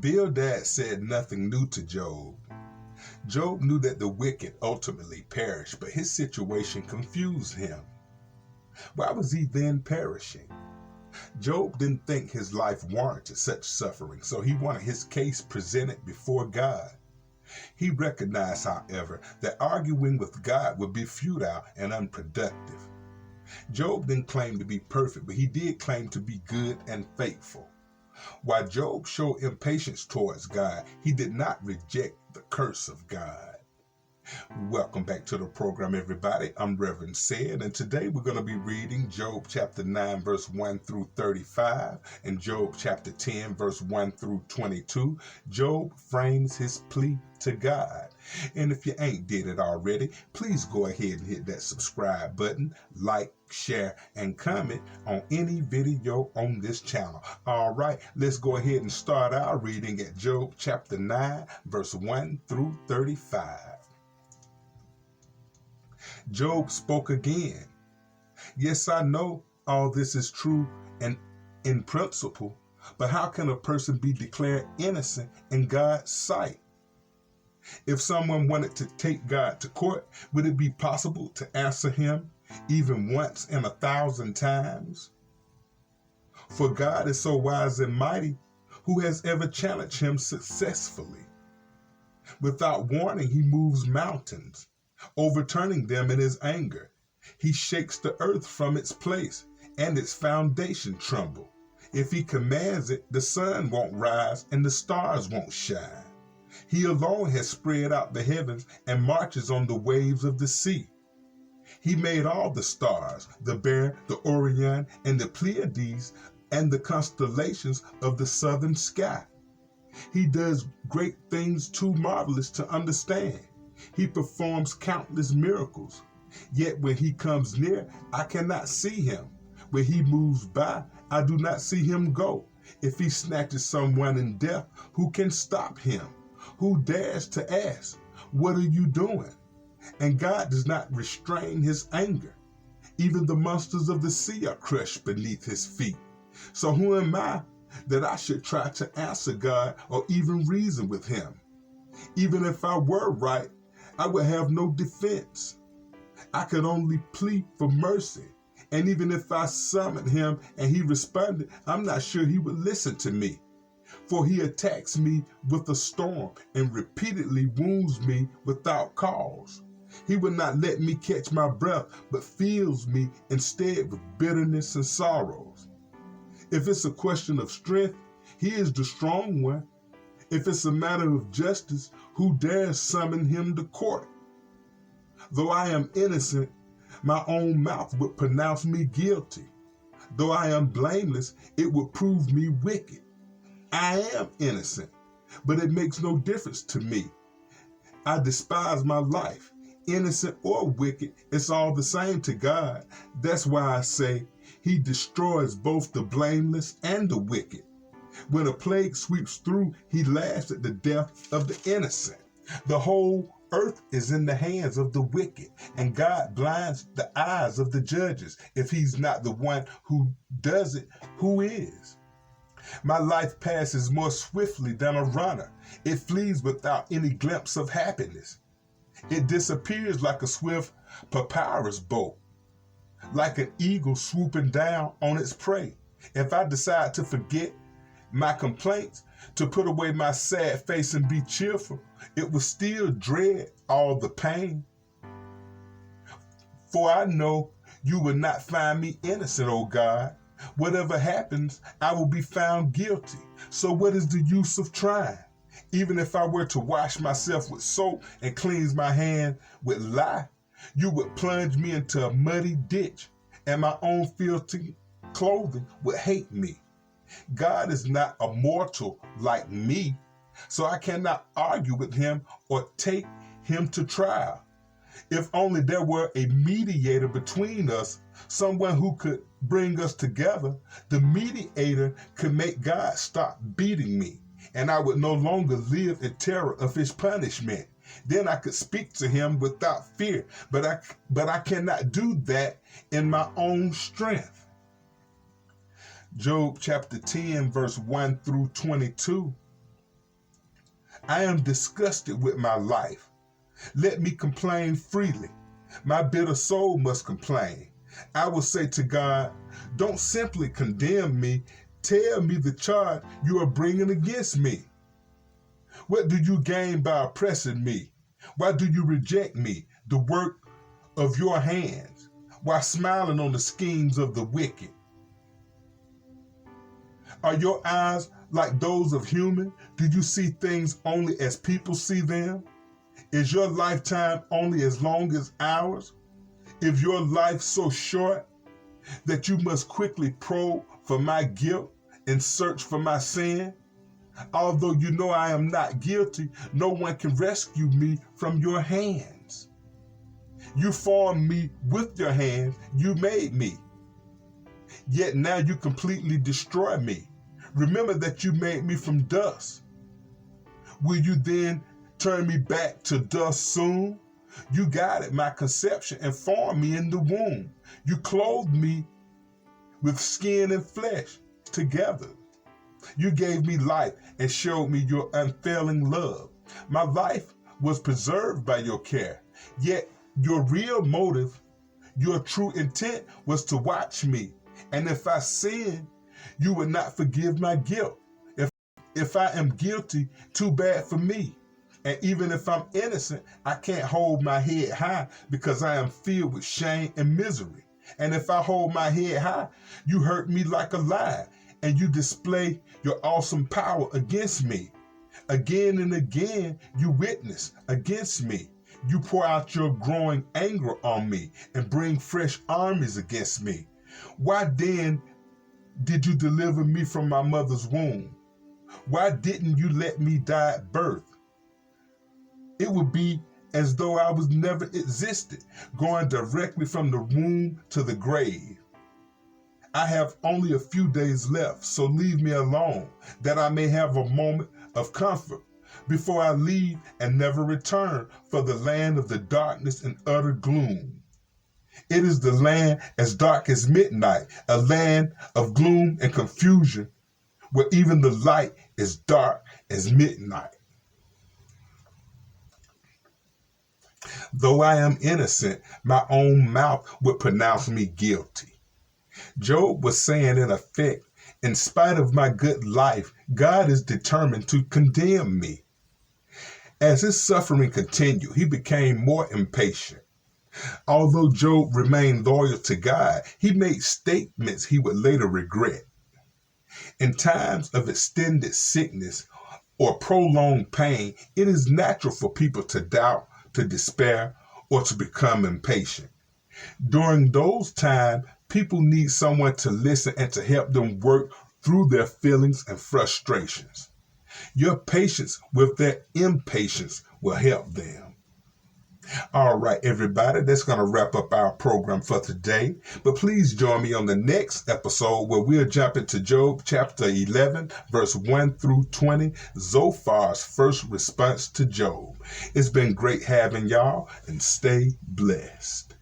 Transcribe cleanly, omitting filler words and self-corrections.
Bildad said nothing new to Job. Job knew that the wicked ultimately perish, but his situation confused him. Why was he then perishing? Job didn't think his life warranted such suffering, so he wanted his case presented before God. He recognized, however, that arguing with God would be futile and unproductive. Job didn't claim to be perfect, but he did claim to be good and faithful. While Job showed impatience towards God, he did not reject the curse of God. Welcome back to the program, everybody. I'm Reverend Said, and today we're going to be reading Job chapter 9, verse 1 through 35, and Job chapter 10, verse 1 through 22. Job frames his plea to God. And if you ain't did it already, please go ahead and hit that subscribe button, like, share, and comment on any video on this channel. All right, let's go ahead and start our reading at Job chapter 9, verse 1 through 35. Job spoke again. Yes, I know all this is true and in principle, but how can a person be declared innocent in God's sight? If someone wanted to take God to court, would it be possible to answer him even once in 1,000 times? For God is so wise and mighty, who has ever challenged him successfully? Without warning, he moves mountains, overturning them in his anger. He shakes the earth from its place, and its foundation tremble. If he commands it, the sun won't rise and the stars won't shine. He alone has spread out the heavens and marches on the waves of the sea. He made all the stars, the Bear, the Orion, and the Pleiades, and the constellations of the southern sky. He does great things too marvelous to understand. He performs countless miracles. Yet when he comes near, I cannot see him. When he moves by, I do not see him go. If he snatches someone in death, who can stop him? Who dares to ask, what are you doing? And God does not restrain his anger. Even the monsters of the sea are crushed beneath his feet. So who am I that I should try to answer God or even reason with him? Even if I were right, I would have no defense. I could only plead for mercy. And even if I summoned him and he responded, I'm not sure he would listen to me. For he attacks me with a storm and repeatedly wounds me without cause. He will not let me catch my breath, but fills me instead with bitterness and sorrows. If it's a question of strength, he is the strong one. If it's a matter of justice, who dares summon him to court? Though I am innocent, my own mouth would pronounce me guilty. Though I am blameless, it would prove me wicked. I am innocent, but it makes no difference to me. I despise my life. Innocent or wicked, it's all the same to God. That's why I say he destroys both the blameless and the wicked. When a plague sweeps through, he laughs at the death of the innocent. The whole earth is in the hands of the wicked, and God blinds the eyes of the judges. If he's not the one who does it, who is? My life passes more swiftly than a runner. It flees without any glimpse of happiness. It disappears like a swift papyrus boat, like an eagle swooping down on its prey. If I decide to forget my complaints, to put away my sad face and be cheerful, it will still dread all the pain. For I know you will not find me innocent, O God. Whatever happens, I will be found guilty. So what is the use of trying? Even if I were to wash myself with soap and cleanse my hand with lye, you would plunge me into a muddy ditch, and my own filthy clothing would hate me. God is not a mortal like me, so I cannot argue with him or take him to trial. If only there were a mediator between us, someone who could bring us together, the mediator could make God stop beating me, and I would no longer live in terror of his punishment. Then I could speak to him without fear, but I cannot do that in my own strength. Job chapter 10, verse 1 through 22. I am disgusted with my life. Let me complain freely. My bitter soul must complain. I will say to God, don't simply condemn me. Tell me the charge you are bringing against me. What do you gain by oppressing me? Why do you reject me, the work of your hands, while smiling on the schemes of the wicked? Are your eyes like those of human? Do you see things only as people see them? Is your lifetime only as long as ours? Is your life so short that you must quickly probe for my guilt and search for my sin? Although you know I am not guilty, no one can rescue me from your hands. You formed me with your hands, you made me. Yet now you completely destroy me. Remember that you made me from dust. Will you then turn me back to dust soon? You guided my conception and formed me in the womb. You clothed me with skin and flesh together. You gave me life and showed me your unfailing love. My life was preserved by your care. Yet your real motive, your true intent was to watch me. And if I sin, you would not forgive my guilt. If I am guilty, too bad for me. And even if I'm innocent, I can't hold my head high because I am filled with shame and misery. And if I hold my head high, you hurt me like a lie, and you display your awesome power against me. Again and again, you witness against me. You pour out your growing anger on me and bring fresh armies against me. Why then did you deliver me from my mother's womb? Why didn't you let me die at birth? It would be as though I was never existed, going directly from the womb to the grave. I have only a few days left, so leave me alone, that I may have a moment of comfort before I leave and never return for the land of the darkness and utter gloom. It is the land as dark as midnight, a land of gloom and confusion, where even the light is dark as midnight. Though I am innocent, my own mouth would pronounce me guilty. Job was saying, in effect, in spite of my good life, God is determined to condemn me. As his suffering continued, he became more impatient. Although Job remained loyal to God, he made statements he would later regret. In times of extended sickness or prolonged pain, it is natural for people to doubt, to despair, or to become impatient. During those times, people need someone to listen and to help them work through their feelings and frustrations. Your patience with their impatience will help them. All right, everybody, that's going to wrap up our program for today. But please join me on the next episode where we'll jump into Job chapter 11, verse 1 through 20, Zophar's first response to Job. It's been great having y'all, and stay blessed.